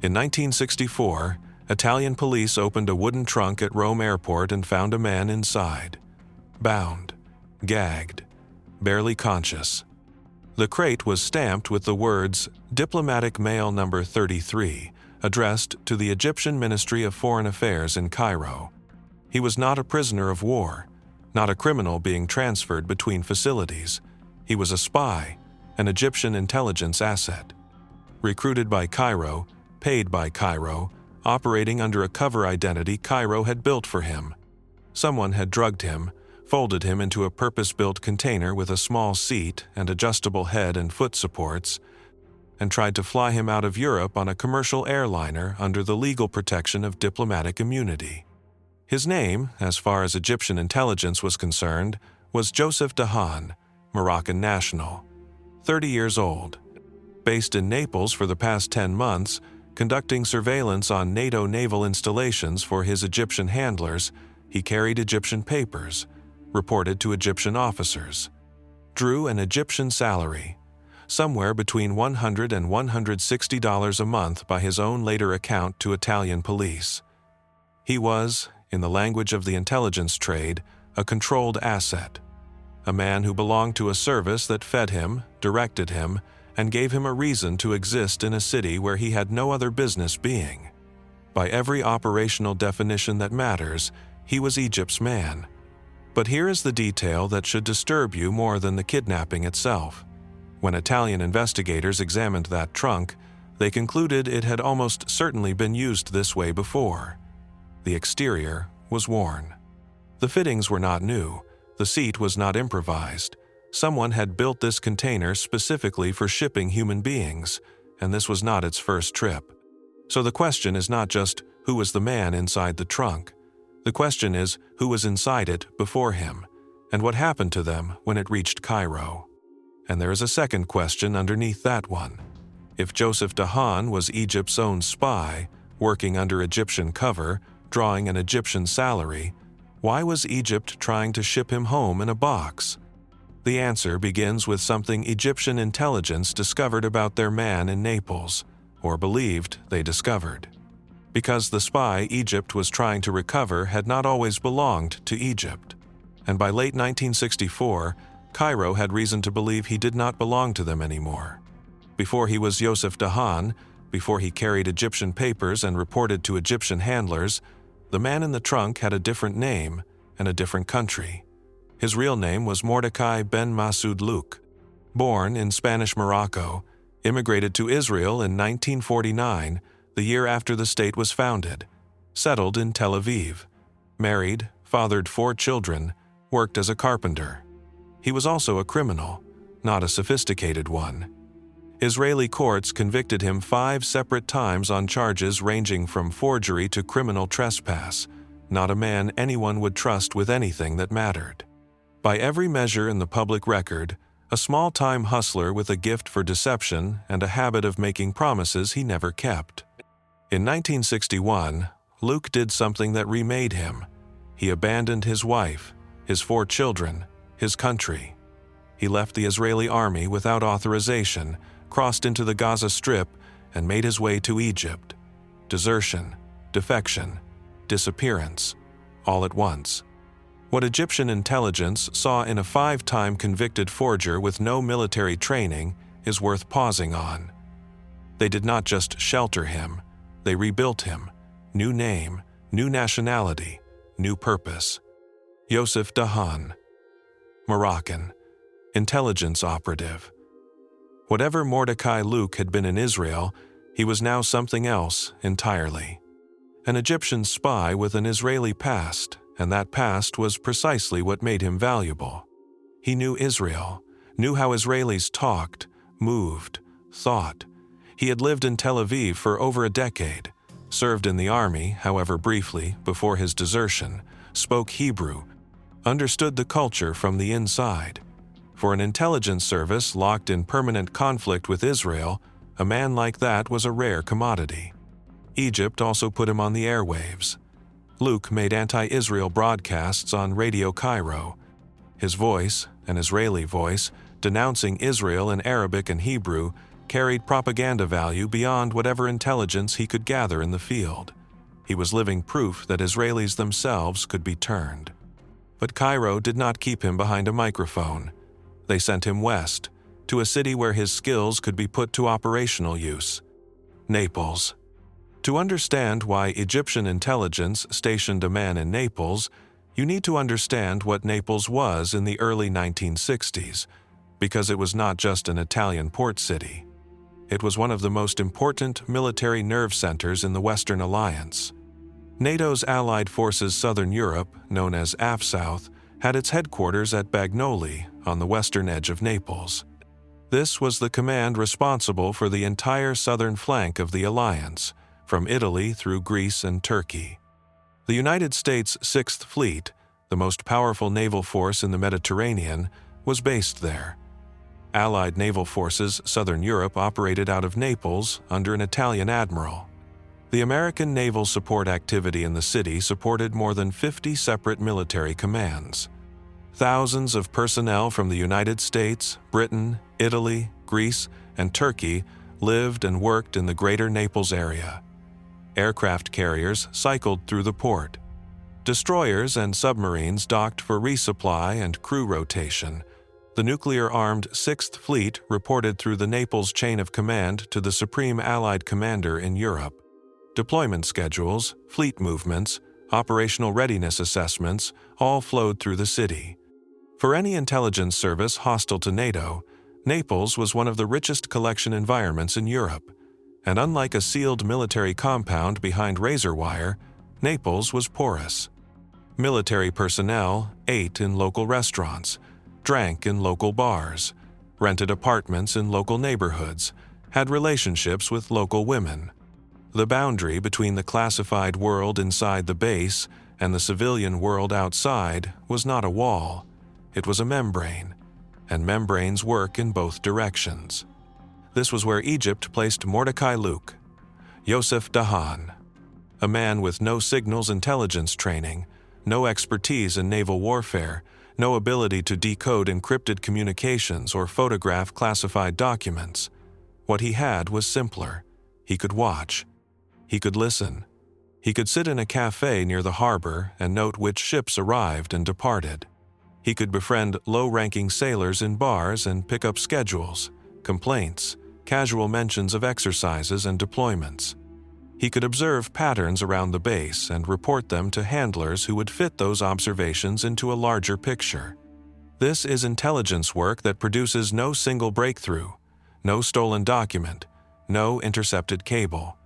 In 1964, Italian police opened a wooden trunk at Rome airport and found a man inside, bound, gagged, barely conscious. The crate was stamped with the words "Diplomatic Mail Number 33," addressed to the Egyptian Ministry of Foreign Affairs in Cairo. He was not a prisoner of war, not a criminal being transferred between facilities. He was a spy, an Egyptian intelligence asset. Recruited by Cairo, paid by Cairo, operating under a cover identity Cairo had built for him. Someone had drugged him, folded him into a purpose-built container with a small seat and adjustable head and foot supports, and tried to fly him out of Europe on a commercial airliner under the legal protection of diplomatic immunity. His name, as far as Egyptian intelligence was concerned, was Joseph Dahan, Moroccan national, 30 years old. Based in Naples for the past 10 months, conducting surveillance on NATO naval installations for his Egyptian handlers, he carried Egyptian papers, reported to Egyptian officers, drew an Egyptian salary, somewhere between $100 and $160 a month by his own later account to Italian police. He was, in the language of the intelligence trade, a controlled asset, a man who belonged to a service that fed him, directed him, and gave him a reason to exist in a city where he had no other business being. By every operational definition that matters, he was Egypt's man. But here is the detail that should disturb you more than the kidnapping itself. When Italian investigators examined that trunk, they concluded it had almost certainly been used this way before. The exterior was worn. The fittings were not new. The seat was not improvised. Someone had built this container specifically for shipping human beings, and this was not its first trip. So the question is not just who was the man inside the trunk. The question is who was inside it before him, and what happened to them when it reached Cairo. And there is a second question underneath that one. If Joseph Dahan was Egypt's own spy, working under Egyptian cover, drawing an Egyptian salary, why was Egypt trying to ship him home in a box? The answer begins with something Egyptian intelligence discovered about their man in Naples, or believed they discovered. Because the spy Egypt was trying to recover had not always belonged to Egypt, and by late 1964, Cairo had reason to believe he did not belong to them anymore. Before he was Joseph Dahan, before he carried Egyptian papers and reported to Egyptian handlers, the man in the trunk had a different name and a different country. His real name was Mordecai Ben Masoud Luke. Born in Spanish Morocco, immigrated to Israel in 1949, the year after the state was founded, settled in Tel Aviv, married, fathered 4 children, worked as a carpenter. He was also a criminal, not a sophisticated one. Israeli courts convicted him 5 separate times on charges ranging from forgery to criminal trespass, not a man anyone would trust with anything that mattered. By every measure in the public record, a small-time hustler with a gift for deception and a habit of making promises he never kept. In 1961, Luke did something that remade him. He abandoned his wife, his 4 children, his country. He left the Israeli army without authorization, crossed into the Gaza Strip, and made his way to Egypt. Desertion, defection, disappearance, all at once. What Egyptian intelligence saw in a 5-time convicted forger with no military training is worth pausing on. They did not just shelter him, they rebuilt him. New name, new nationality, new purpose. Joseph Dahan. Moroccan. Intelligence operative. Whatever Mordecai Luke had been in Israel, he was now something else entirely. An Egyptian spy with an Israeli past, and that past was precisely what made him valuable. He knew Israel, knew how Israelis talked, moved, thought. He had lived in Tel Aviv for over a decade, served in the army, however briefly, before his desertion, spoke Hebrew, understood the culture from the inside. For an intelligence service locked in permanent conflict with Israel, a man like that was a rare commodity. Egypt also put him on the airwaves. Luke made anti-Israel broadcasts on Radio Cairo. His voice, an Israeli voice, denouncing Israel in Arabic and Hebrew, carried propaganda value beyond whatever intelligence he could gather in the field. He was living proof that Israelis themselves could be turned. But Cairo did not keep him behind a microphone. They sent him west, to a city where his skills could be put to operational use: Naples. To understand why Egyptian intelligence stationed a man in Naples, you need to understand what Naples was in the early 1960s, because it was not just an Italian port city. It was one of the most important military nerve centers in the Western Alliance. NATO's Allied Forces Southern Europe, known as AFSouth, had its headquarters at Bagnoli, on the western edge of Naples. This was the command responsible for the entire southern flank of the alliance, from Italy through Greece and Turkey. The United States Sixth Fleet, the most powerful naval force in the Mediterranean, was based there. Allied naval forces Southern Europe operated out of Naples under an Italian admiral. The American naval support activity in the city supported more than 50 separate military commands. Thousands of personnel from the United States, Britain, Italy, Greece, and Turkey lived and worked in the greater Naples area. Aircraft carriers cycled through the port. Destroyers and submarines docked for resupply and crew rotation. The nuclear-armed Sixth Fleet reported through the Naples chain of command to the Supreme Allied Commander in Europe. Deployment schedules, fleet movements, operational readiness assessments all flowed through the city. For any intelligence service hostile to NATO, Naples was one of the richest collection environments in Europe, and unlike a sealed military compound behind razor wire, Naples was porous. Military personnel ate in local restaurants, drank in local bars, rented apartments in local neighborhoods, had relationships with local women. The boundary between the classified world inside the base and the civilian world outside was not a wall, it was a membrane, and membranes work in both directions. This was where Egypt placed Mordecai Luke, Yosef Dahan, a man with no signals intelligence training, no expertise in naval warfare, no ability to decode encrypted communications or photograph classified documents. What he had was simpler. He could watch. He could listen. He could sit in a cafe near the harbor and note which ships arrived and departed. He could befriend low-ranking sailors in bars and pick up schedules, complaints, casual mentions of exercises and deployments. He could observe patterns around the base and report them to handlers who would fit those observations into a larger picture. This is intelligence work that produces no single breakthrough, no stolen document, no intercepted cable.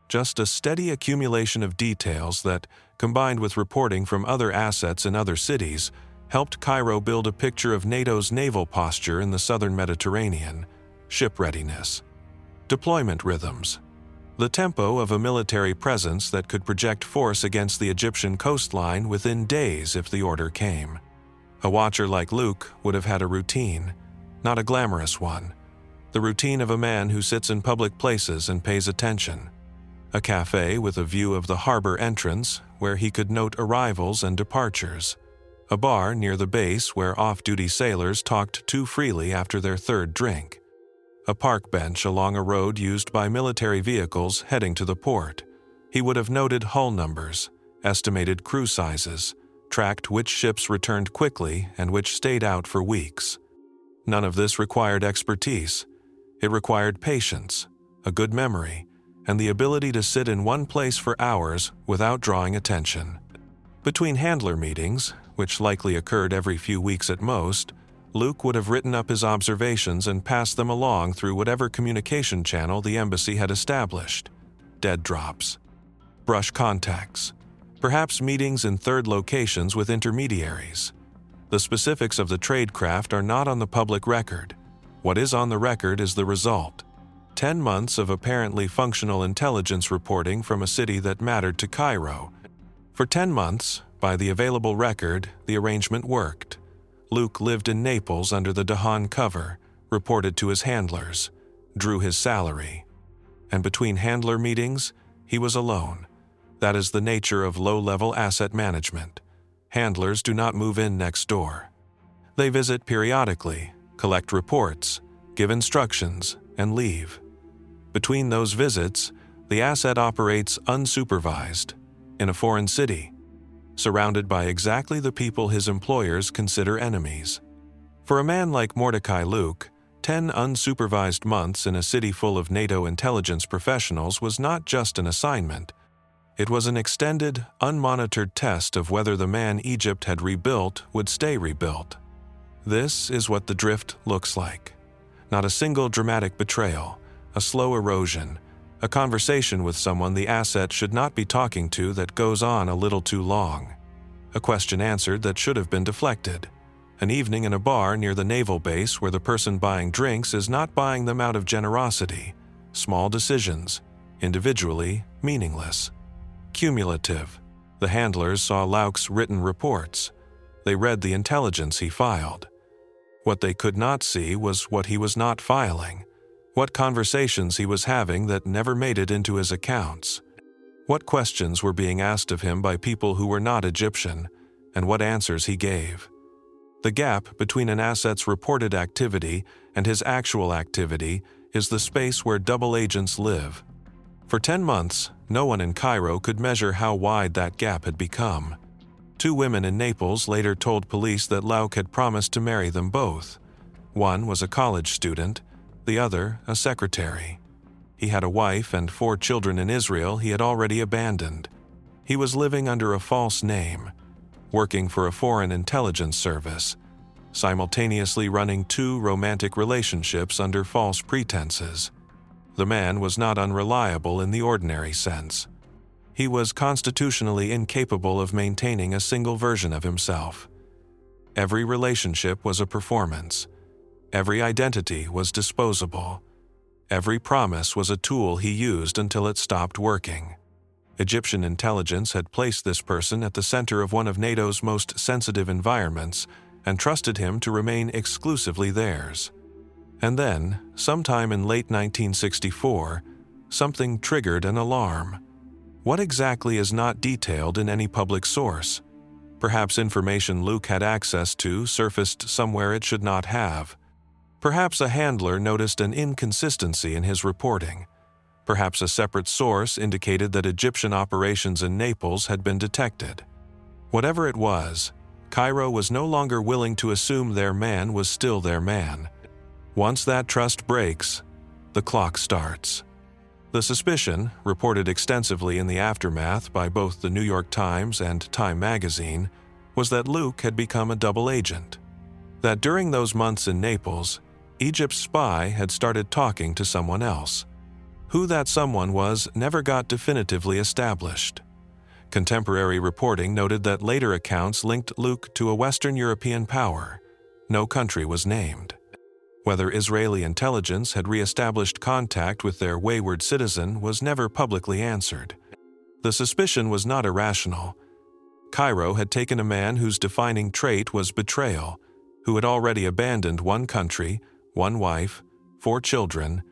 Just a steady accumulation of details that, combined with reporting from other assets in other cities, helped Cairo build a picture of NATO's naval posture in the southern Mediterranean: ship readiness, deployment rhythms, the tempo of a military presence that could project force against the Egyptian coastline within days if the order came. A watcher like Luke would have had a routine, not a glamorous one, the routine of a man who sits in public places and pays attention. A cafe with a view of the harbor entrance where he could note arrivals and departures. A bar near the base where off-duty sailors talked too freely after their third drink. A park bench along a road used by military vehicles heading to the port. He would have noted hull numbers, estimated crew sizes, tracked which ships returned quickly and which stayed out for weeks. None of this required expertise. It required patience, a good memory, and the ability to sit in one place for hours without drawing attention. Between handler meetings, which likely occurred every few weeks at most, Luke would have written up his observations and passed them along through whatever communication channel the embassy had established. Dead drops, brush contacts, perhaps meetings in third locations with intermediaries. The specifics of the tradecraft are not on the public record. What is on the record is the result: 10 months of apparently functional intelligence reporting from a city that mattered to Cairo. For 10 months, by the available record, the arrangement worked. Luke lived in Naples under the Dahan cover, reported to his handlers, drew his salary. And between handler meetings, he was alone. That is the nature of low-level asset management. Handlers do not move in next door. They visit periodically, collect reports, give instructions, and leave. Between those visits, the asset operates unsupervised, in a foreign city, surrounded by exactly the people his employers consider enemies. For a man like Mordecai Luke, 10 unsupervised months in a city full of NATO intelligence professionals was not just an assignment. It was an extended, unmonitored test of whether the man Egypt had rebuilt would stay rebuilt. This is what the drift looks like. Not a single dramatic betrayal, a slow erosion, a conversation with someone the asset should not be talking to that goes on a little too long, a question answered that should have been deflected, an evening in a bar near the naval base where the person buying drinks is not buying them out of generosity, small decisions, individually meaningless. Cumulative. The handlers saw Luke's written reports. They read the intelligence he filed. What they could not see was what he was not filing, what conversations he was having that never made it into his accounts, what questions were being asked of him by people who were not Egyptian, and what answers he gave. The gap between an asset's reported activity and his actual activity is the space where double agents live. For 10 months, no one in Cairo could measure how wide that gap had become. 2 women in Naples later told police that Luke had promised to marry them both. One was a college student, the other a secretary. He had a wife and 4 children in Israel he had already abandoned. He was living under a false name, working for a foreign intelligence service, simultaneously running 2 romantic relationships under false pretenses. The man was not unreliable in the ordinary sense. He was constitutionally incapable of maintaining a single version of himself. Every relationship was a performance. Every identity was disposable. Every promise was a tool he used until it stopped working. Egyptian intelligence had placed this person at the center of one of NATO's most sensitive environments and trusted him to remain exclusively theirs. And then, sometime in late 1964, something triggered an alarm. What exactly is not detailed in any public source? Perhaps information Luke had access to surfaced somewhere it should not have. Perhaps a handler noticed an inconsistency in his reporting. Perhaps a separate source indicated that Egyptian operations in Naples had been detected. Whatever it was, Cairo was no longer willing to assume their man was still their man. Once that trust breaks, the clock starts. The suspicion, reported extensively in the aftermath by both the New York Times and Time magazine, was that Luke had become a double agent. That during those months in Naples, Egypt's spy had started talking to someone else. Who that someone was never got definitively established. Contemporary reporting noted that later accounts linked Luke to a Western European power. No country was named. Whether Israeli intelligence had re-established contact with their wayward citizen was never publicly answered. The suspicion was not irrational. Cairo had taken a man whose defining trait was betrayal, who had already abandoned one country, one wife, 4 children,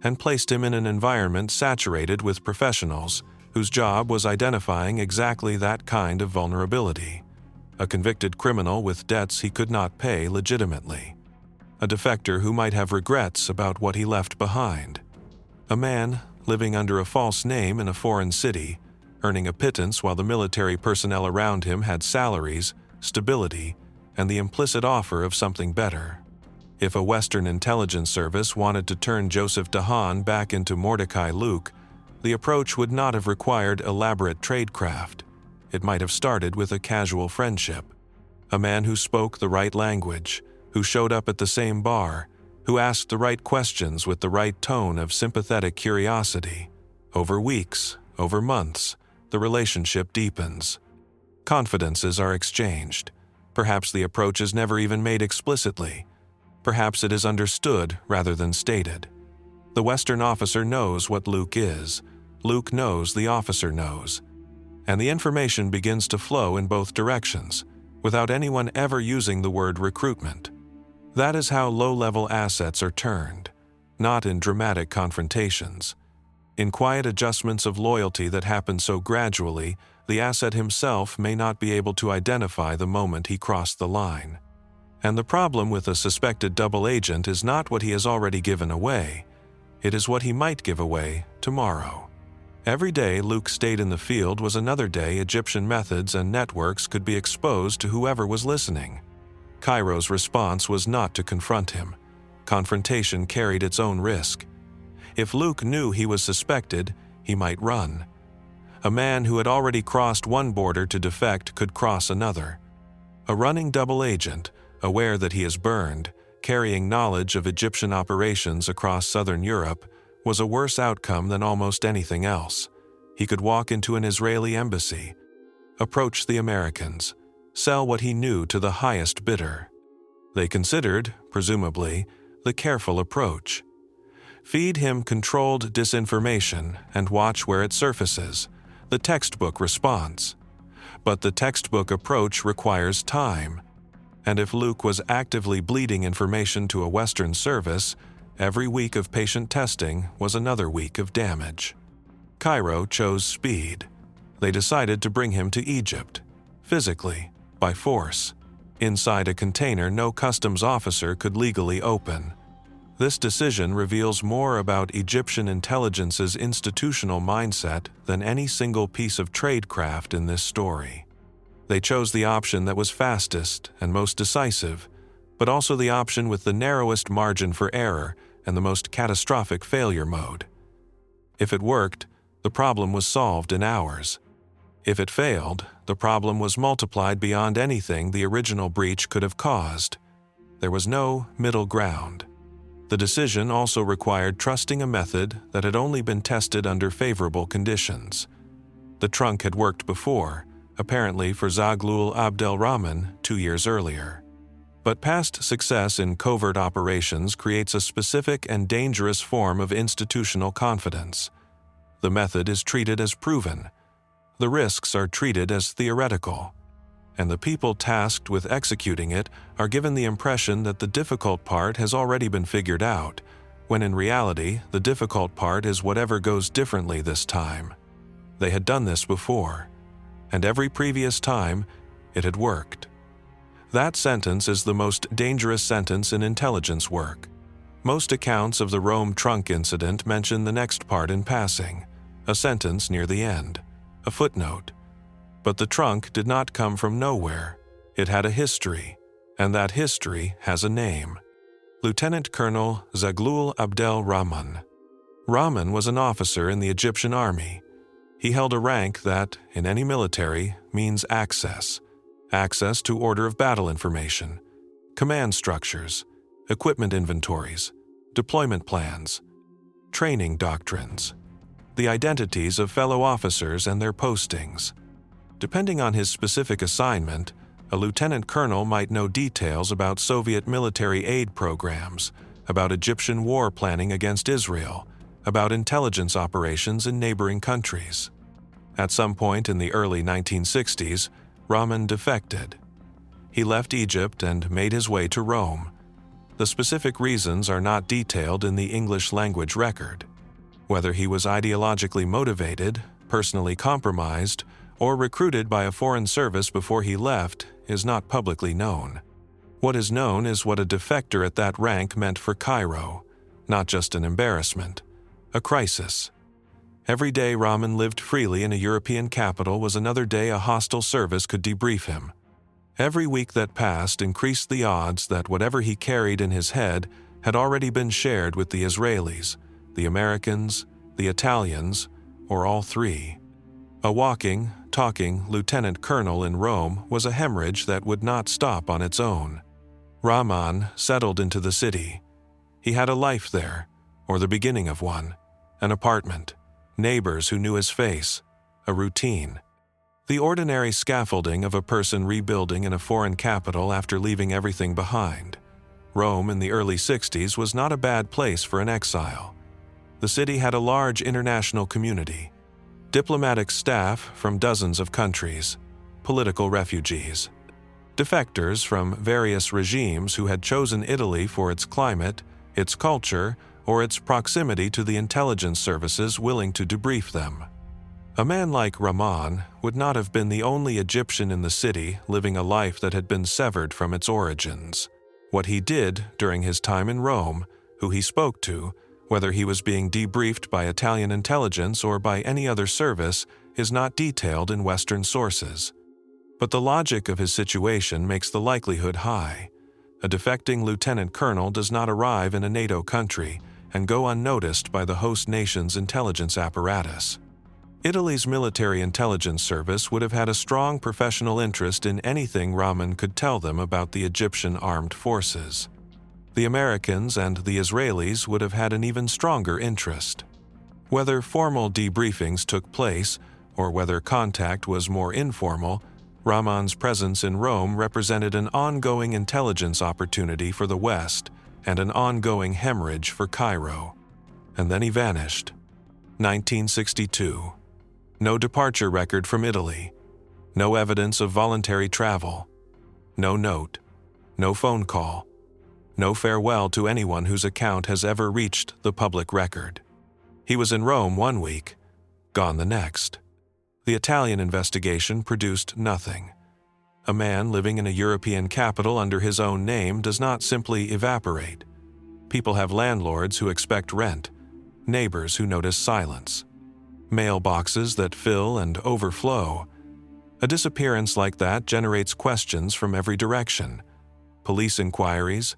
and placed him in an environment saturated with professionals whose job was identifying exactly that kind of vulnerability. A convicted criminal with debts he could not pay legitimately. A defector who might have regrets about what he left behind. A man living under a false name in a foreign city, earning a pittance while the military personnel around him had salaries, stability, and the implicit offer of something better. If a Western intelligence service wanted to turn Joseph Dahan back into Mordecai Luke, the approach would not have required elaborate tradecraft. It might have started with a casual friendship. A man who spoke the right language, who showed up at the same bar, who asked the right questions with the right tone of sympathetic curiosity. Over weeks, over months, the relationship deepens. Confidences are exchanged. Perhaps the approach is never even made explicitly. Perhaps it is understood rather than stated. The Western officer knows what Luke is. Luke knows the officer knows. And the information begins to flow in both directions, without anyone ever using the word recruitment. That is how low-level assets are turned, not in dramatic confrontations. In quiet adjustments of loyalty that happen so gradually, the asset himself may not be able to identify the moment he crossed the line. And the problem with a suspected double agent is not what he has already given away. It is what he might give away tomorrow. Every day Luke stayed in the field was another day Egyptian methods and networks could be exposed to whoever was listening. Cairo's response was not to confront him. Confrontation carried its own risk. If Luke knew he was suspected, he might run. A man who had already crossed one border to defect could cross another. A running double agent, aware that he is burned, carrying knowledge of Egyptian operations across southern Europe, was a worse outcome than almost anything else. He could walk into an Israeli embassy, approach the Americans, sell what he knew to the highest bidder. They considered, presumably, the careful approach. Feed him controlled disinformation and watch where it surfaces, the textbook response. But the textbook approach requires time. And if Luke was actively bleeding information to a Western service, every week of patient testing was another week of damage. Cairo chose speed. They decided to bring him to Egypt, physically, by force, inside a container no customs officer could legally open. This decision reveals more about Egyptian intelligence's institutional mindset than any single piece of tradecraft in this story. They chose the option that was fastest and most decisive, but also the option with the narrowest margin for error and the most catastrophic failure mode. If it worked, the problem was solved in hours. If it failed, the problem was multiplied beyond anything the original breach could have caused. There was no middle ground. The decision also required trusting a method that had only been tested under favorable conditions. The trunk had worked before, apparently for Zaghloul Abdelrahman 2 years earlier. But past success in covert operations creates a specific and dangerous form of institutional confidence. The method is treated as proven. The risks are treated as theoretical. And the people tasked with executing it are given the impression that the difficult part has already been figured out, when in reality, the difficult part is whatever goes differently this time. They had done this before, and every previous time, it had worked. That sentence is the most dangerous sentence in intelligence work. Most accounts of the Rome trunk incident mention the next part in passing, a sentence near the end, a footnote. But the trunk did not come from nowhere. It had a history, and that history has a name. Lieutenant Colonel Zaghloul Abdelrahman. Rahman was an officer in the Egyptian army. He held a rank that, in any military, means access. Access to order of battle information, command structures, equipment inventories, deployment plans, training doctrines, the identities of fellow officers and their postings. Depending on his specific assignment, a lieutenant colonel might know details about Soviet military aid programs, about Egyptian war planning against Israel, about intelligence operations in neighboring countries. At some point in the early 1960s, Rahman defected. He left Egypt and made his way to Rome. The specific reasons are not detailed in the English language record. Whether he was ideologically motivated, personally compromised, or recruited by a foreign service before he left is not publicly known. What is known is what a defector at that rank meant for Cairo, not just an embarrassment, a crisis. Every day Rahman lived freely in a European capital was another day a hostile service could debrief him. Every week that passed increased the odds that whatever he carried in his head had already been shared with the Israelis, the Americans, the Italians, or all three. A walking, talking lieutenant colonel in Rome was a hemorrhage that would not stop on its own. Rahman settled into the city. He had a life there, or the beginning of one, an apartment, neighbors who knew his face, a routine. The ordinary scaffolding of a person rebuilding in a foreign capital after leaving everything behind. Rome in the early 60s was not a bad place for an exile. The city had a large international community, diplomatic staff from dozens of countries, political refugees, defectors from various regimes who had chosen Italy for its climate, its culture, or its proximity to the intelligence services willing to debrief them. A man like Rahman would not have been the only Egyptian in the city living a life that had been severed from its origins. What he did during his time in Rome, who he spoke to, Whether he was being debriefed by Italian intelligence or by any other service is not detailed in Western sources. But the logic of his situation makes the likelihood high. A defecting lieutenant colonel does not arrive in a NATO country and go unnoticed by the host nation's intelligence apparatus. Italy's military intelligence service would have had a strong professional interest in anything Rahman could tell them about the Egyptian armed forces. The Americans and the Israelis would have had an even stronger interest. Whether formal debriefings took place or whether contact was more informal, Rahman's presence in Rome represented an ongoing intelligence opportunity for the West and an ongoing hemorrhage for Cairo. And then he vanished. 1962. No departure record from Italy. No evidence of voluntary travel. No note. No phone call. No farewell to anyone whose account has ever reached the public record. He was in Rome one week, gone the next. The Italian investigation produced nothing. A man living in a European capital under his own name does not simply evaporate. People have landlords who expect rent, neighbors who notice silence, mailboxes that fill and overflow. A disappearance like that generates questions from every direction: police inquiries,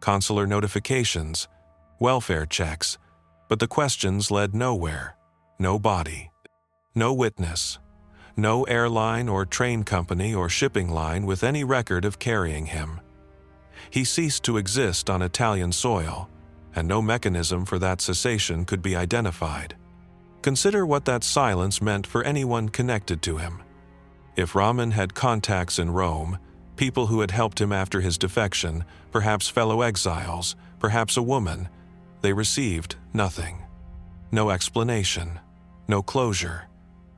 consular notifications, welfare checks, but the questions led nowhere. No body. No witness. No airline or train company or shipping line with any record of carrying him. He ceased to exist on Italian soil, and no mechanism for that cessation could be identified. Consider what that silence meant for anyone connected to him. If Rahman had contacts in Rome, people who had helped him after his defection, perhaps fellow exiles, perhaps a woman, they received nothing. No explanation. No closure.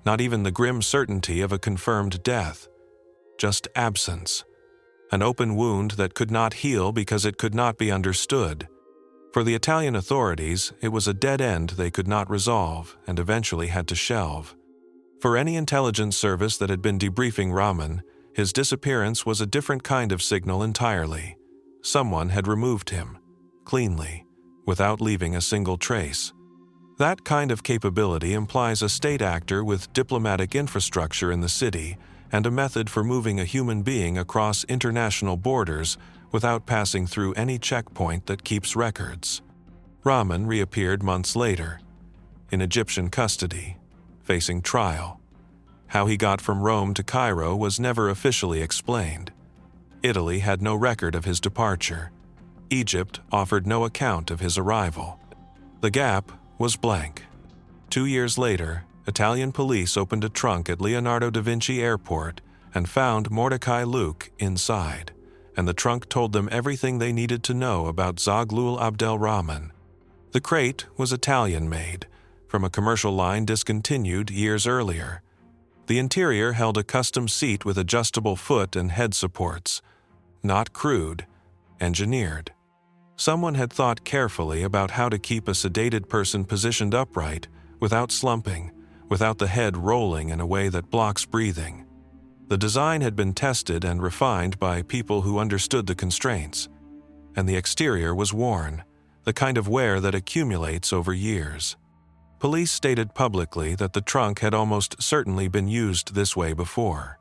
Not even the grim certainty of a confirmed death. Just absence. An open wound that could not heal because it could not be understood. For the Italian authorities, it was a dead end they could not resolve and eventually had to shelve. For any intelligence service that had been debriefing Rahman, his disappearance was a different kind of signal entirely. Someone had removed him, cleanly, without leaving a single trace. That kind of capability implies a state actor with diplomatic infrastructure in the city and a method for moving a human being across international borders without passing through any checkpoint that keeps records. Rahman reappeared months later, in Egyptian custody, facing trial. How he got from Rome to Cairo was never officially explained. Italy had no record of his departure. Egypt offered no account of his arrival. The gap was blank. 2 years later, Italian police opened a trunk at Leonardo da Vinci Airport and found Mordecai Luke inside, and the trunk told them everything they needed to know about Zaghloul Abdelrahman. The crate was Italian-made, from a commercial line discontinued years earlier. The interior held a custom seat with adjustable foot and head supports. Not crude, engineered. Someone had thought carefully about how to keep a sedated person positioned upright, without slumping, without the head rolling in a way that blocks breathing. The design had been tested and refined by people who understood the constraints. And the exterior was worn, the kind of wear that accumulates over years. Police stated publicly that the trunk had almost certainly been used this way before.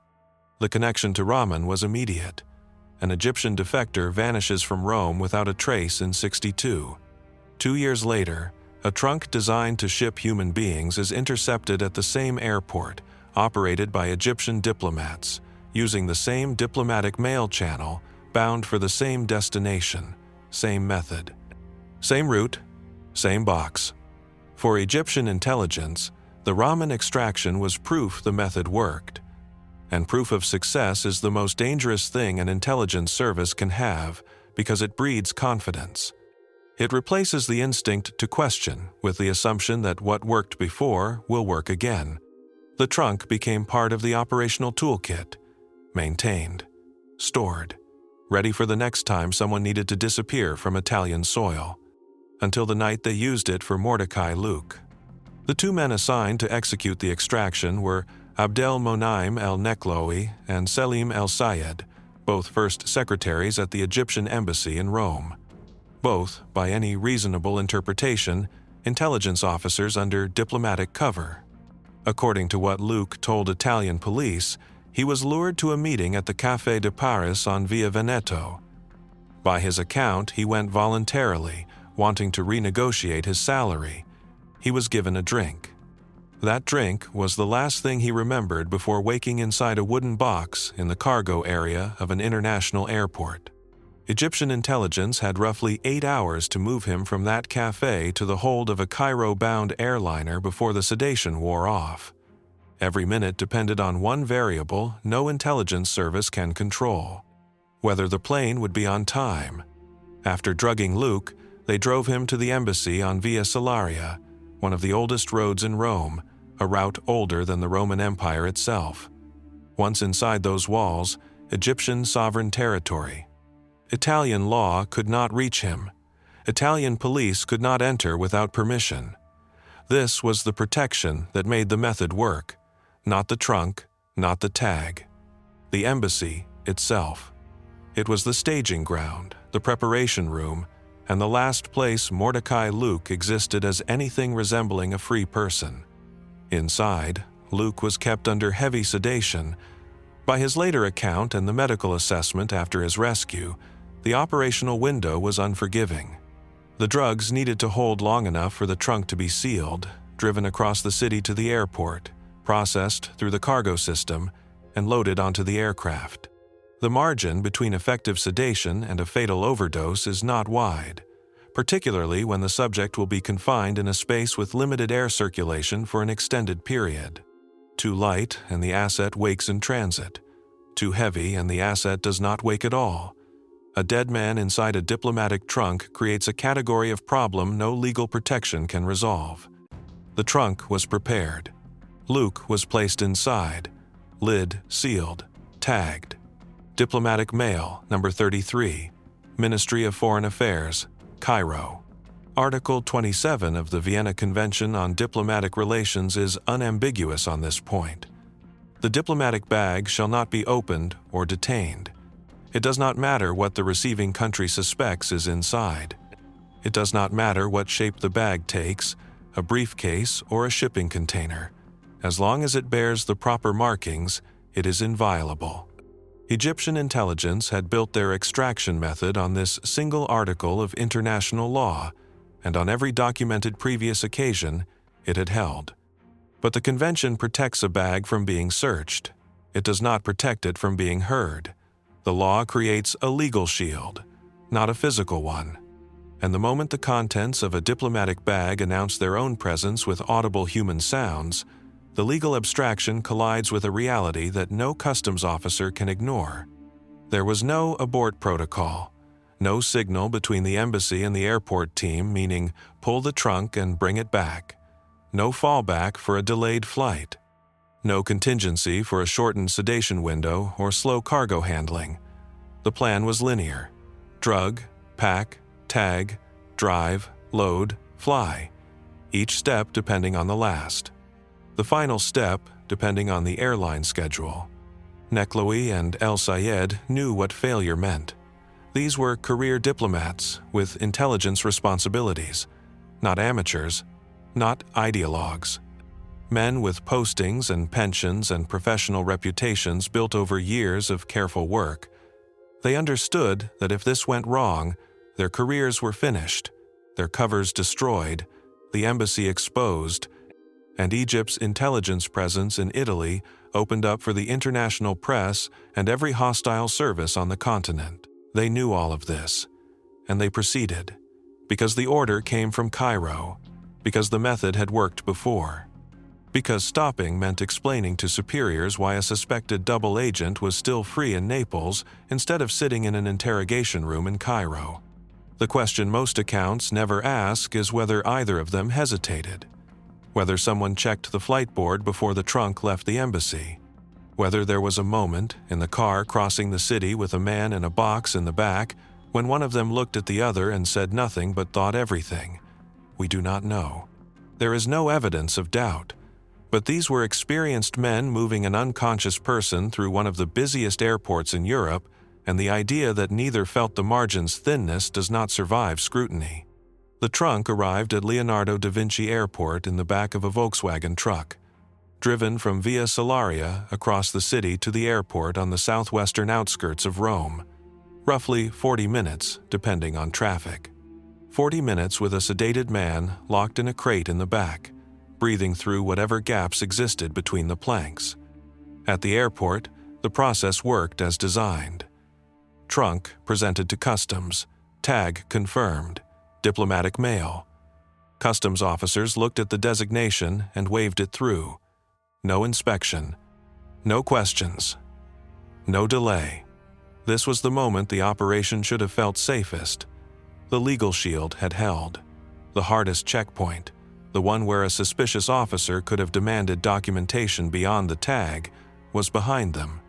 The connection to Rahman was immediate. An Egyptian defector vanishes from Rome without a trace in '62. 2 years later, a trunk designed to ship human beings is intercepted at the same airport, operated by Egyptian diplomats, using the same diplomatic mail channel, bound for the same destination, same method. Same route, same box. For Egyptian intelligence, the Rahman extraction was proof the method worked. And proof of success is the most dangerous thing an intelligence service can have because it breeds confidence. It replaces the instinct to question with the assumption that what worked before will work again. The trunk became part of the operational toolkit, maintained, stored, ready for the next time someone needed to disappear from Italian soil, until the night they used it for Mordecai Luke. The 2 men assigned to execute the extraction were Abdel Monaim el-Nekloui and Selim el-Sayed, both first secretaries at the Egyptian embassy in Rome. both, by any reasonable interpretation, intelligence officers under diplomatic cover. According to what Luke told Italian police, he was lured to a meeting at the Café de Paris on Via Veneto. By his account, he went voluntarily, wanting to renegotiate his salary. He was given a drink. That drink was the last thing he remembered before waking inside a wooden box in the cargo area of an international airport. Egyptian intelligence had roughly 8 hours to move him from that cafe to the hold of a Cairo-bound airliner before the sedation wore off. Every minute depended on one variable no intelligence service can control: whether the plane would be on time. After drugging Luke, they drove him to the embassy on Via Salaria, one of the oldest roads in Rome, a route older than the Roman Empire itself. Once inside those walls, Egyptian sovereign territory. Italian law could not reach him. Italian police could not enter without permission. This was the protection that made the method work, not the trunk, not the tag. The embassy itself. It was the staging ground, the preparation room, and the last place Mordecai Luke existed as anything resembling a free person. Inside, Luke was kept under heavy sedation. By his later account and the medical assessment after his rescue, the operational window was unforgiving. The drugs needed to hold long enough for the trunk to be sealed, driven across the city to the airport, processed through the cargo system, and loaded onto the aircraft. The margin between effective sedation and a fatal overdose is not wide, particularly when the subject will be confined in a space with limited air circulation for an extended period. Too light and the asset wakes in transit. Too heavy and the asset does not wake at all. A dead man inside a diplomatic trunk creates a category of problem no legal protection can resolve. The trunk was prepared. Luke was placed inside, lid sealed, tagged. Diplomatic mail, number 33, Ministry of Foreign Affairs, Cairo. Article 27 of the Vienna Convention on Diplomatic Relations is unambiguous on this point. The diplomatic bag shall not be opened or detained. It does not matter what the receiving country suspects is inside. It does not matter what shape the bag takes, a briefcase or a shipping container. As long as it bears the proper markings, it is inviolable. Egyptian intelligence had built their extraction method on this single article of international law, and on every documented previous occasion, it had held. But the convention protects a bag from being searched. It does not protect it from being heard. The law creates a legal shield, not a physical one. And the moment the contents of a diplomatic bag announce their own presence with audible human sounds, the legal abstraction collides with a reality that no customs officer can ignore. There was no abort protocol, no signal between the embassy and the airport team meaning pull the trunk and bring it back, no fallback for a delayed flight, no contingency for a shortened sedation window or slow cargo handling. The plan was linear: drug, pack, tag, drive, load, fly, each step depending on the last. The final step depending on the airline schedule. Nekloui and El Sayed knew what failure meant. These were career diplomats with intelligence responsibilities, not amateurs, not ideologues. Men with postings and pensions and professional reputations built over years of careful work. They understood that if this went wrong, their careers were finished, their covers destroyed, the embassy exposed, and Egypt's intelligence presence in Italy opened up for the international press and every hostile service on the continent. They knew all of this, and they proceeded, because the order came from Cairo, because the method had worked before, because stopping meant explaining to superiors why a suspected double agent was still free in Naples instead of sitting in an interrogation room in Cairo. The question most accounts never ask is whether either of them hesitated, whether someone checked the flight board before the trunk left the embassy, whether there was a moment in the car crossing the city with a man in a box in the back when one of them looked at the other and said nothing but thought everything. We do not know. There is no evidence of doubt. But these were experienced men moving an unconscious person through one of the busiest airports in Europe and the idea that neither felt the margin's thinness does not survive scrutiny. The trunk arrived at Leonardo da Vinci Airport in the back of a Volkswagen truck, driven from Via Salaria across the city to the airport on the southwestern outskirts of Rome, roughly 40 minutes depending on traffic. 40 minutes with a sedated man locked in a crate in the back, breathing through whatever gaps existed between the planks. At the airport, the process worked as designed. Trunk presented to customs, tag confirmed, diplomatic mail. Customs officers looked at the designation and waved it through. No inspection, no questions, no delay. This was the moment the operation should have felt safest. The legal shield had held. The hardest checkpoint, the one where a suspicious officer could have demanded documentation beyond the tag, was behind them.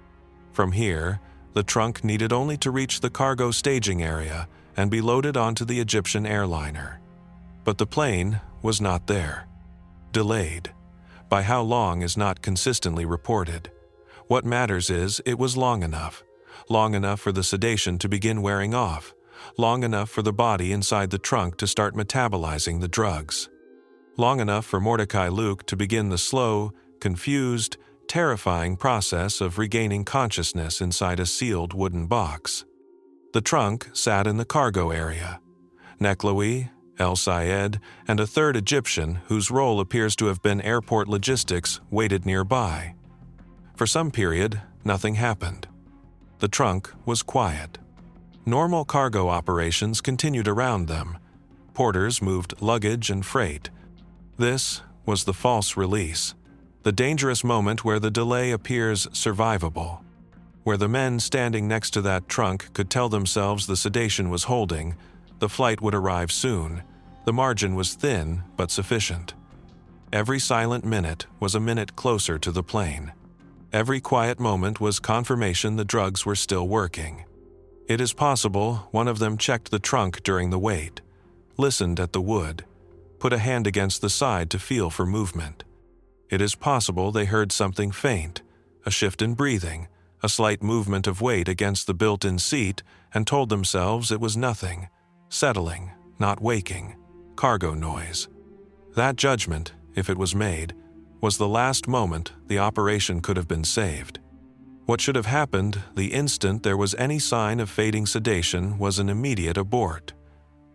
From here, the trunk needed only to reach the cargo staging area and be loaded onto the Egyptian airliner. But the plane was not there. Delayed. By how long is not consistently reported. What matters is it was long enough for the sedation to begin wearing off, long enough for the body inside the trunk to start metabolizing the drugs, long enough for Mordecai Luke to begin the slow, confused, terrifying process of regaining consciousness inside a sealed wooden box. The trunk sat in the cargo area. Nekloui, El Sayed, and a third Egyptian, whose role appears to have been airport logistics, waited nearby. For some period, nothing happened. The trunk was quiet. Normal cargo operations continued around them. Porters moved luggage and freight. This was the false release, the dangerous moment where the delay appears survivable, where the men standing next to that trunk could tell themselves the sedation was holding, the flight would arrive soon, the margin was thin but sufficient. Every silent minute was a minute closer to the plane. Every quiet moment was confirmation the drugs were still working. It is possible one of them checked the trunk during the wait, listened at the wood, put a hand against the side to feel for movement. It is possible they heard something faint, a shift in breathing, a slight movement of weight against the built-in seat, and told themselves it was nothing, settling, not waking, cargo noise. That judgment, if it was made, was the last moment the operation could have been saved. What should have happened the instant there was any sign of fading sedation was an immediate abort.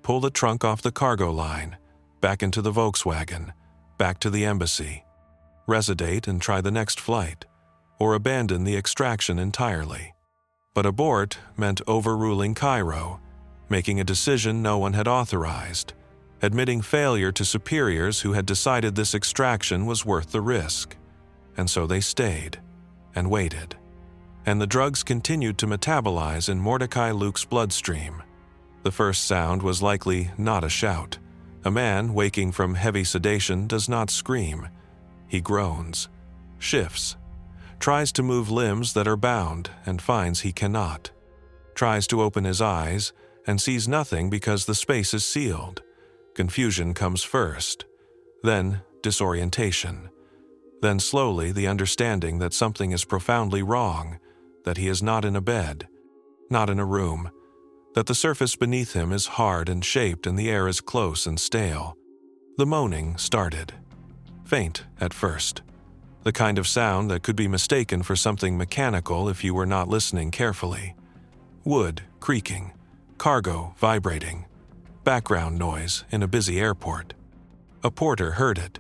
Pull the trunk off the cargo line, back into the Volkswagen, back to the embassy. Resedate and try the next flight, or abandon the extraction entirely. But abort meant overruling Cairo, making a decision no one had authorized, admitting failure to superiors who had decided this extraction was worth the risk. And so they stayed and waited. And the drugs continued to metabolize in Mordecai Luke's bloodstream. The first sound was likely not a shout. A man waking from heavy sedation does not scream. He groans, shifts, tries to move limbs that are bound and finds he cannot, tries to open his eyes and sees nothing because the space is sealed. Confusion comes first, then disorientation, then slowly the understanding that something is profoundly wrong, that he is not in a bed, not in a room, that the surface beneath him is hard and shaped and the air is close and stale. The moaning started. Faint at first, the kind of sound that could be mistaken for something mechanical if you were not listening carefully. Wood creaking, cargo vibrating, background noise in a busy airport. A porter heard it,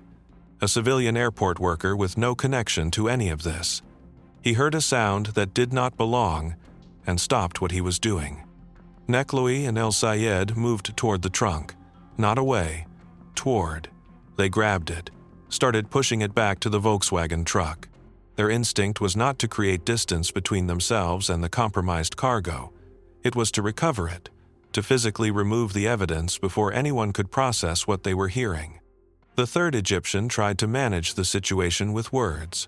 a civilian airport worker with no connection to any of this. He heard a sound that did not belong and stopped what he was doing. Nekloui and El Sayed moved toward the trunk, not away, toward. They grabbed it, started pushing it back to the Volkswagen truck. Their instinct was not to create distance between themselves and the compromised cargo. It was to recover it, to physically remove the evidence before anyone could process what they were hearing. The third Egyptian tried to manage the situation with words.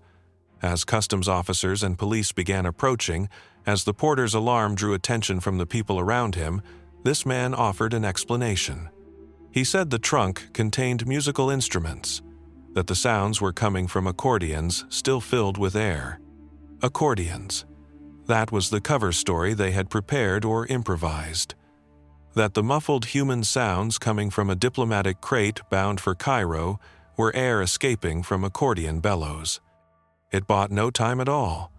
As customs officers and police began approaching, as the porter's alarm drew attention from the people around him, this man offered an explanation. He said the trunk contained musical instruments, that the sounds were coming from accordions still filled with air. Accordions. That was the cover story they had prepared or improvised. That the muffled human sounds coming from a diplomatic crate bound for Cairo were air escaping from accordion bellows. It bought no time at all.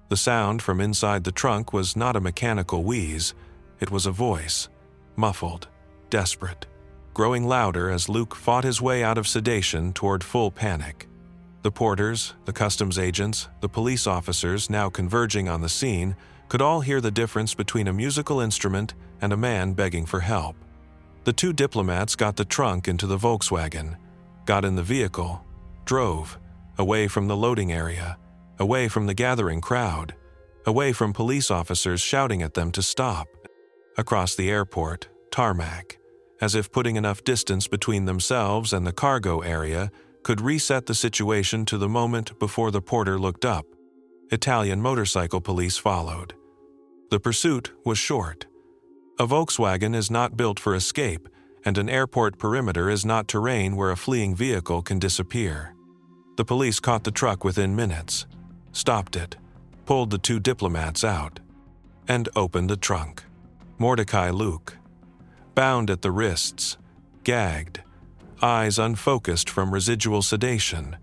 The sound from inside the trunk was not a mechanical wheeze. It was a voice, muffled, desperate, growing louder as Luke fought his way out of sedation toward full panic. The porters, the customs agents, the police officers now converging on the scene could all hear the difference between a musical instrument and a man begging for help. The two diplomats got the trunk into the Volkswagen, got in the vehicle, drove, away from the loading area, away from the gathering crowd, away from police officers shouting at them to stop, across the airport, tarmac, as if putting enough distance between themselves and the cargo area could reset the situation to the moment before the porter looked up. Italian motorcycle police followed. The pursuit was short. A Volkswagen is not built for escape, and an airport perimeter is not terrain where a fleeing vehicle can disappear. The police caught the truck within minutes, stopped it, pulled the two diplomats out, and opened the trunk. Mordecai Luke, bound at the wrists, gagged, eyes unfocused from residual sedation,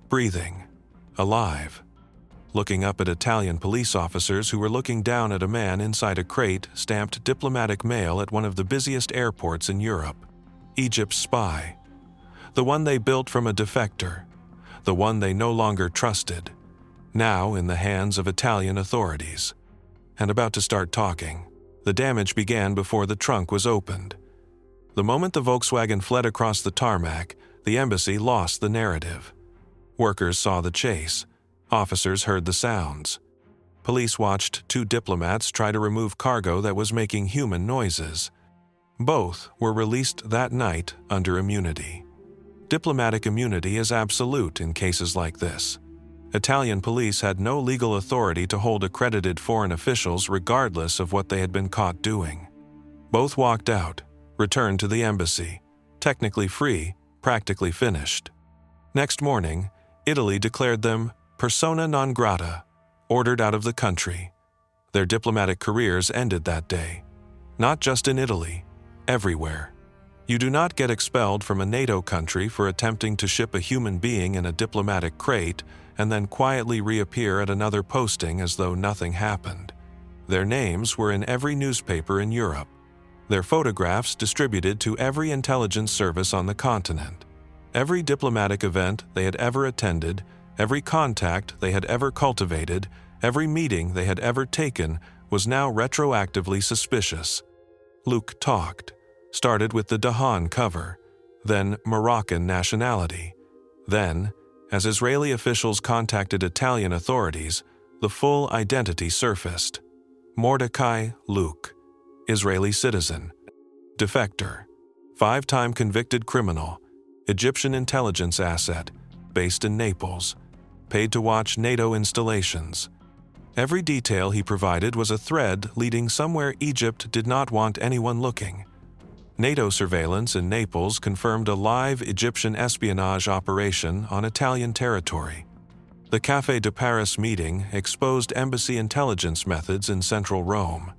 breathing, alive, looking up at Italian police officers who were looking down at a man inside a crate stamped diplomatic mail at one of the busiest airports in Europe. Egypt's spy. The one they built from a defector. The one they no longer trusted. Now in the hands of Italian authorities. And about to start talking. The damage began before the trunk was opened. The moment the Volkswagen fled across the tarmac, the embassy lost the narrative. Workers saw the chase. Officers heard the sounds. Police watched two diplomats try to remove cargo that was making human noises. Both were released that night under immunity. Diplomatic immunity is absolute in cases like this. Italian police had no legal authority to hold accredited foreign officials regardless of what they had been caught doing. Both walked out, returned to the embassy, technically free, practically finished. Next morning, Italy declared them persona non grata, ordered out of the country. Their diplomatic careers ended that day. Not just in Italy, everywhere. You do not get expelled from a NATO country for attempting to ship a human being in a diplomatic crate and then quietly reappear at another posting as though nothing happened. Their names were in every newspaper in Europe. Their photographs distributed to every intelligence service on the continent. Every diplomatic event they had ever attended, every contact they had ever cultivated, every meeting they had ever taken was now retroactively suspicious. Luke talked, started with the Dahan cover, then Moroccan nationality. Then, as Israeli officials contacted Italian authorities, the full identity surfaced. Mordecai Luke, Israeli citizen, defector, 5-time convicted criminal, Egyptian intelligence asset, based in Naples, paid to watch NATO installations. Every detail he provided was a thread leading somewhere Egypt did not want anyone looking. NATO surveillance in Naples confirmed a live Egyptian espionage operation on Italian territory. The Café de Paris meeting exposed embassy intelligence methods in central Rome.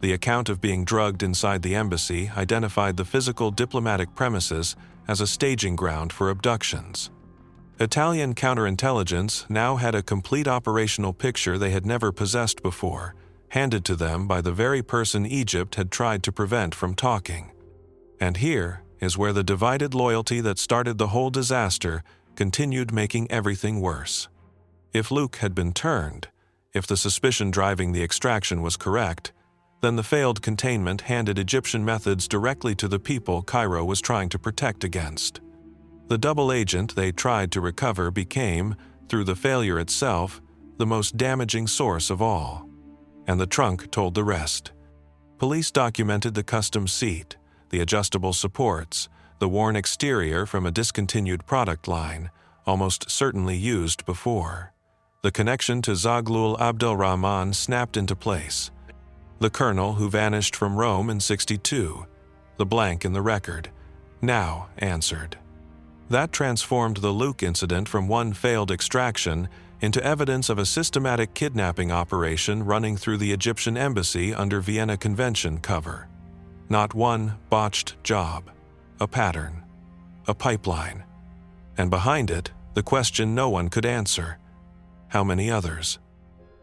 The account of being drugged inside the embassy identified the physical diplomatic premises as a staging ground for abductions. Italian counterintelligence now had a complete operational picture they had never possessed before, handed to them by the very person Egypt had tried to prevent from talking. And here is where the divided loyalty that started the whole disaster continued making everything worse. If Luke had been turned, if the suspicion driving the extraction was correct, then the failed containment handed Egyptian methods directly to the people Cairo was trying to protect against. The double agent they tried to recover became, through the failure itself, the most damaging source of all. And the trunk told the rest. Police documented the custom seat, the adjustable supports, the worn exterior from a discontinued product line, almost certainly used before. The connection to Zaghloul Abdelrahman snapped into place. The colonel who vanished from Rome in '62, the blank in the record, now answered. That transformed the Luke incident from one failed extraction into evidence of a systematic kidnapping operation running through the Egyptian embassy under Vienna Convention cover. Not one botched job, a pattern, a pipeline. And behind it, the question no one could answer: how many others?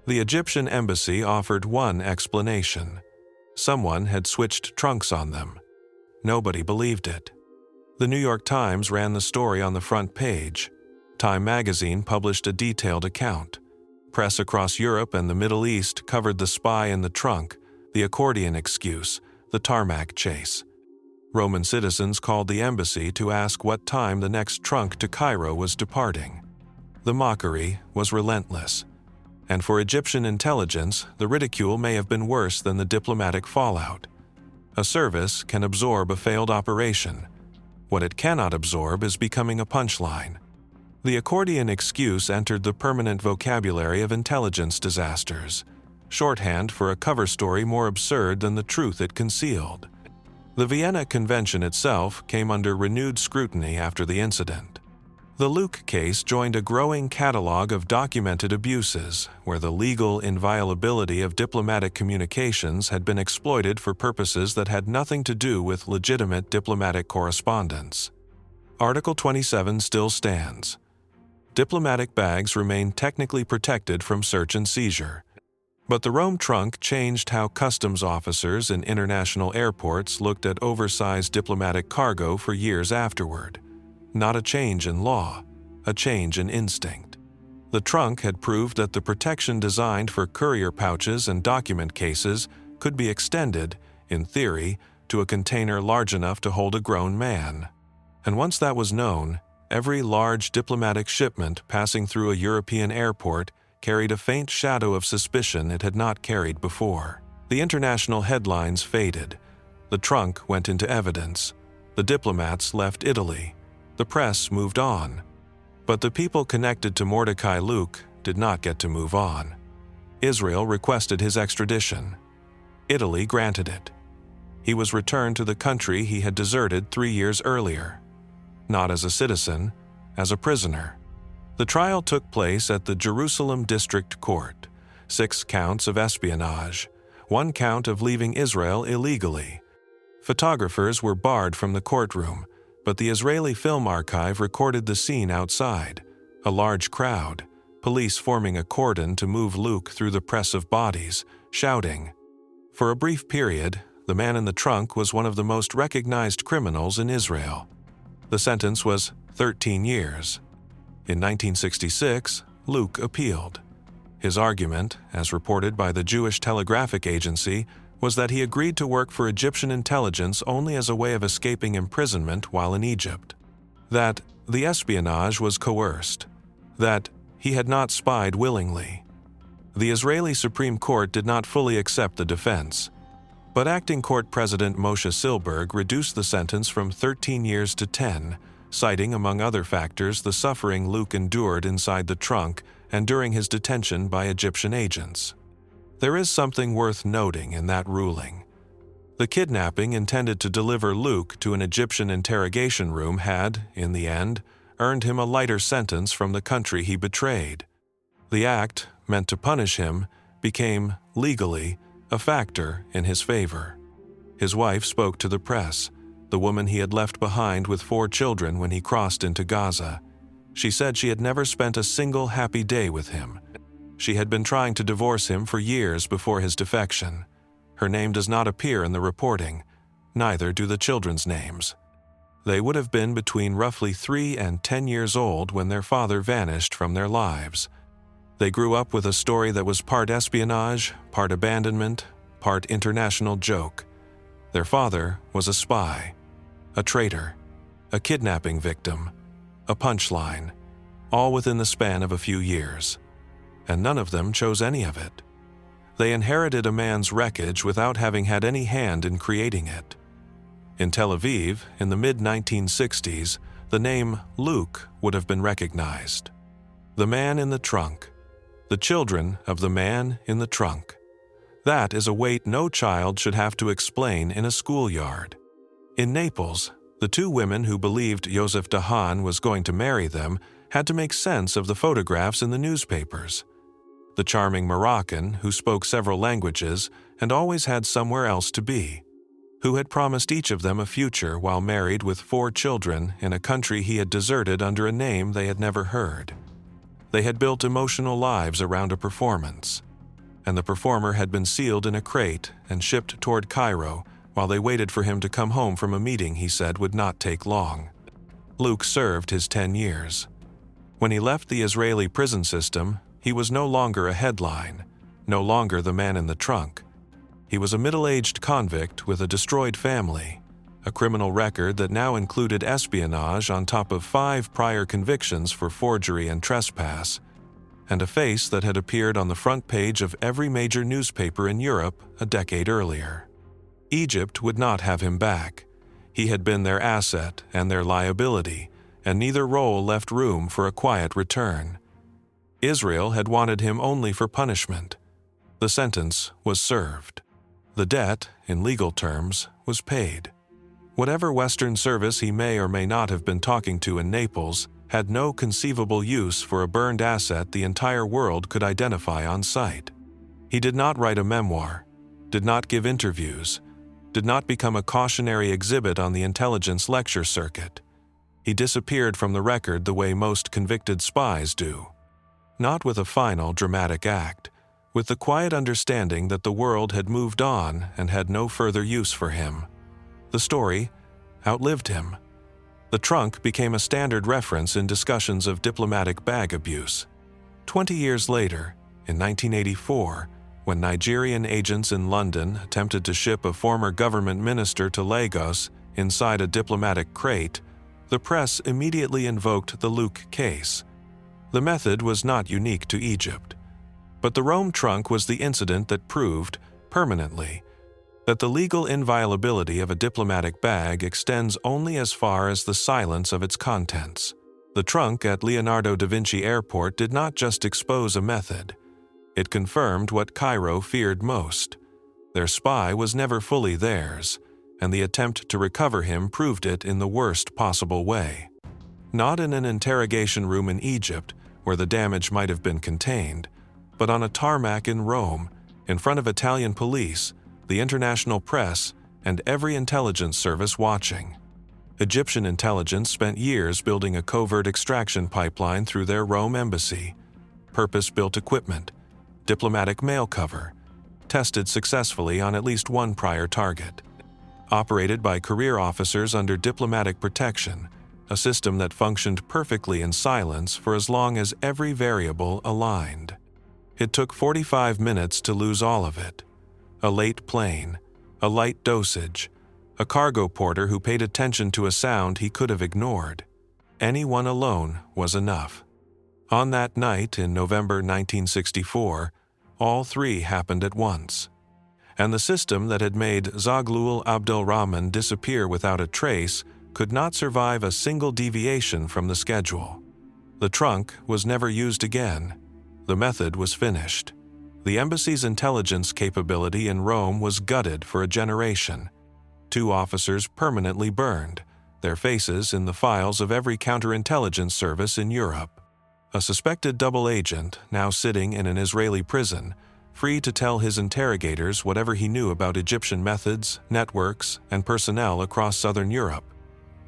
The Egyptian embassy offered one explanation: someone had switched trunks on them. Nobody believed it. The New York Times ran the story on the front page. Time magazine published a detailed account. Press across Europe and the Middle East covered the spy in the trunk, the accordion excuse, the tarmac chase. Roman citizens called the embassy to ask what time the next trunk to Cairo was departing. The mockery was relentless. And for Egyptian intelligence, the ridicule may have been worse than the diplomatic fallout. A service can absorb a failed operation. What it cannot absorb is becoming a punchline. The accordion excuse entered the permanent vocabulary of intelligence disasters, shorthand for a cover story more absurd than the truth it concealed. The Vienna Convention itself came under renewed scrutiny after the incident. The Luke case joined a growing catalog of documented abuses where the legal inviolability of diplomatic communications had been exploited for purposes that had nothing to do with legitimate diplomatic correspondence. Article 27 still stands. Diplomatic bags remain technically protected from search and seizure. But the Rome trunk changed how customs officers in international airports looked at oversized diplomatic cargo for years afterward. Not a change in law, a change in instinct. The trunk had proved that the protection designed for courier pouches and document cases could be extended, in theory, to a container large enough to hold a grown man. And once that was known, every large diplomatic shipment passing through a European airport carried a faint shadow of suspicion it had not carried before. The international headlines faded. The trunk went into evidence. The diplomats left Italy. The press moved on. But the people connected to Mordecai Luke did not get to move on. Israel requested his extradition. Italy granted it. He was returned to the country he had deserted 3 years earlier. Not as a citizen, as a prisoner. The trial took place at the Jerusalem District Court. 6 counts of espionage, 1 count of leaving Israel illegally. Photographers were barred from the courtroom, but the Israeli Film Archive recorded the scene outside. A large crowd, police forming a cordon to move Luke through the press of bodies, shouting. For a brief period, the man in the trunk was one of the most recognized criminals in Israel. The sentence was 13 years. In 1966, Luke appealed. His argument, as reported by the Jewish Telegraphic Agency, was that he agreed to work for Egyptian intelligence only as a way of escaping imprisonment while in Egypt. That the espionage was coerced. That he had not spied willingly. The Israeli Supreme Court did not fully accept the defense. But acting court president Moshe Silberg reduced the sentence from 13 years to 10, citing, among other factors, the suffering Luke endured inside the trunk and during his detention by Egyptian agents. There is something worth noting in that ruling. The kidnapping intended to deliver Luke to an Egyptian interrogation room had, in the end, earned him a lighter sentence from the country he betrayed. The act, meant to punish him, became, legally, a factor in his favor. His wife spoke to the press, the woman he had left behind with 4 children when he crossed into Gaza. She said she had never spent a single happy day with him. She had been trying to divorce him for years before his defection. Her name does not appear in the reporting. Neither do the children's names. They would have been between roughly 3 and 10 years old when their father vanished from their lives. They grew up with a story that was part espionage, part abandonment, part international joke. Their father was a spy, a traitor, a kidnapping victim, a punchline, all within the span of a few years. And none of them chose any of it. They inherited a man's wreckage without having had any hand in creating it. In Tel Aviv, in the mid-1960s, the name Luke would have been recognized. The man in the trunk. The children of the man in the trunk. That is a weight no child should have to explain in a schoolyard. In Naples, the 2 women who believed Joseph Dahan was going to marry them had to make sense of the photographs in the newspapers. The charming Moroccan, who spoke several languages and always had somewhere else to be, who had promised each of them a future while married with 4 children in a country he had deserted under a name they had never heard. They had built emotional lives around a performance, and the performer had been sealed in a crate and shipped toward Cairo while they waited for him to come home from a meeting he said would not take long. Luke served his 10 years. When he left the Israeli prison system, he was no longer a headline, no longer the man in the trunk. He was a middle-aged convict with a destroyed family, a criminal record that now included espionage on top of 5 prior convictions for forgery and trespass, and a face that had appeared on the front page of every major newspaper in Europe a decade earlier. Egypt would not have him back. He had been their asset and their liability, and neither role left room for a quiet return. Israel had wanted him only for punishment. The sentence was served. The debt, in legal terms, was paid. Whatever Western service he may or may not have been talking to in Naples had no conceivable use for a burned asset the entire world could identify on sight. He did not write a memoir, did not give interviews, did not become a cautionary exhibit on the intelligence lecture circuit. He disappeared from the record the way most convicted spies do. Not with a final dramatic act, with the quiet understanding that the world had moved on and had no further use for him. The story outlived him. The trunk became a standard reference in discussions of diplomatic bag abuse. 20 years later, in 1984, when Nigerian agents in London attempted to ship a former government minister to Lagos inside a diplomatic crate, the press immediately invoked the Luke case. The method was not unique to Egypt. But the Rome trunk was the incident that proved, permanently, that the legal inviolability of a diplomatic bag extends only as far as the silence of its contents. The trunk at Leonardo da Vinci Airport did not just expose a method. It confirmed what Cairo feared most. Their spy was never fully theirs, and the attempt to recover him proved it in the worst possible way. Not in an interrogation room in Egypt, where the damage might have been contained, but on a tarmac in Rome, in front of Italian police, the international press, and every intelligence service watching. Egyptian intelligence spent years building a covert extraction pipeline through their Rome embassy. Purpose-built equipment, diplomatic mail cover, tested successfully on at least one prior target. Operated by career officers under diplomatic protection, a system that functioned perfectly in silence for as long as every variable aligned. It took 45 minutes to lose all of it. A late plane, a light dosage, a cargo porter who paid attention to a sound he could have ignored. Any one alone was enough. On that night in November 1964, all 3 happened at once. And the system that had made Zaghloul Abdelrahman disappear without a trace could not survive a single deviation from the schedule. The trunk was never used again. The method was finished. The embassy's intelligence capability in Rome was gutted for a generation. 2 officers permanently burned, their faces in the files of every counterintelligence service in Europe. A suspected double agent, now sitting in an Israeli prison, free to tell his interrogators whatever he knew about Egyptian methods, networks, and personnel across southern Europe,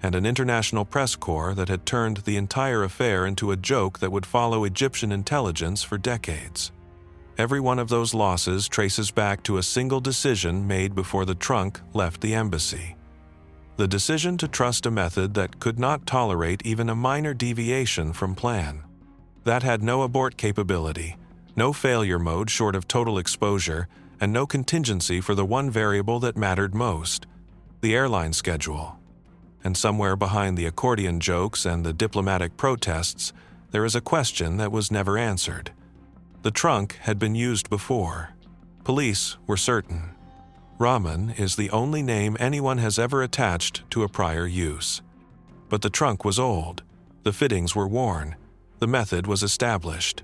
and an international press corps that had turned the entire affair into a joke that would follow Egyptian intelligence for decades. Every one of those losses traces back to a single decision made before the trunk left the embassy. The decision to trust a method that could not tolerate even a minor deviation from plan. That had no abort capability, no failure mode short of total exposure, and no contingency for the one variable that mattered most, the airline schedule. And somewhere behind the accordion jokes and the diplomatic protests, there is a question that was never answered. The trunk had been used before. Police were certain. Rahman is the only name anyone has ever attached to a prior use. But the trunk was old, the fittings were worn, the method was established.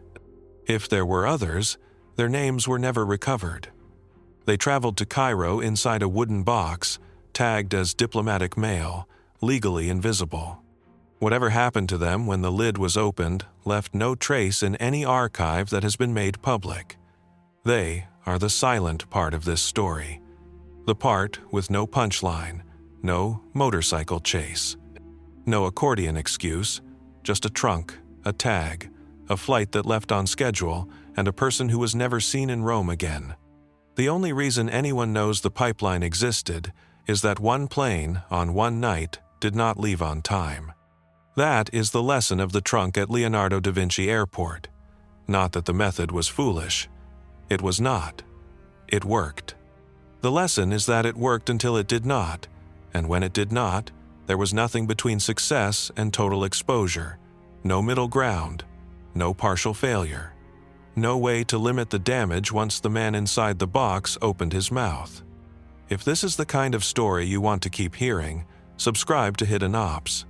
If there were others, their names were never recovered. They traveled to Cairo inside a wooden box, tagged as diplomatic mail, legally invisible. Whatever happened to them when the lid was opened left no trace in any archive that has been made public. They are the silent part of this story, the part with no punchline, no motorcycle chase, no accordion excuse, just a trunk, a tag, a flight that left on schedule, and a person who was never seen in Rome again. The only reason anyone knows the pipeline existed is that one plane, on one night, did not leave on time. That is the lesson of the trunk at Leonardo da Vinci Airport. Not that the method was foolish. It was not. It worked. The lesson is that it worked until it did not, and when it did not, there was nothing between success and total exposure, no middle ground, no partial failure, no way to limit the damage once the man inside the box opened his mouth. If this is the kind of story you want to keep hearing, subscribe to Hidden Ops.